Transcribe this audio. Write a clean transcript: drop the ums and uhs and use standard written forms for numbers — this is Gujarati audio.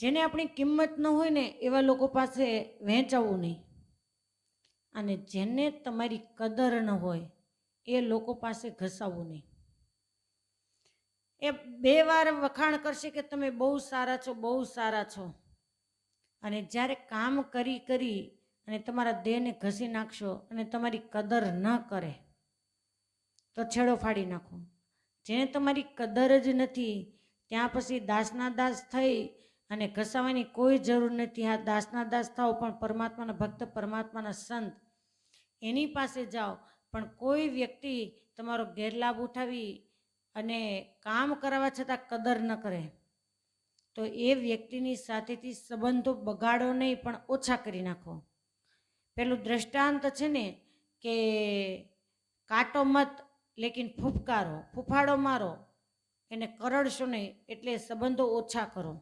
જેને આપણી કિંમત ન હોય ને એવા લોકો પાસે વહેંચાવવું નહીં, અને જેને તમારી કદર ન હોય એ લોકો પાસે ઘસાવવું નહીં. એ 2 વાર વખાણ કરશે કે તમે બહુ સારા છો, બહુ સારા છો, અને જ્યારે કામ કરી અને તમારા દેહને ઘસી નાખશો અને તમારી કદર ન કરે તો છેડો ફાડી નાખો. જેને તમારી કદર જ નથી ત્યાં પછી દાસના દાસ થઈ અને ઘસાવાની કોઈ જરૂર નથી. આ દાસના દાસ થાઓ પણ પરમાત્માના ભક્ત, પરમાત્માના સંત, એની પાસે જાઓ. પણ કોઈ વ્યક્તિ તમારો ગેરલાભ ઉઠાવી અને કામ કરાવવા છતાં કદર ન કરે તો એ વ્યક્તિની સાથેથી સંબંધો બગાડો નહીં પણ ઓછા કરી નાખો. પેલું દ્રષ્ટાંત છે ને કે કાંટો મત લેકિન ફૂફકારો, ફૂફાડો મારો, એને કરડશો નહીં, એટલે સંબંધો ઓછા કરો.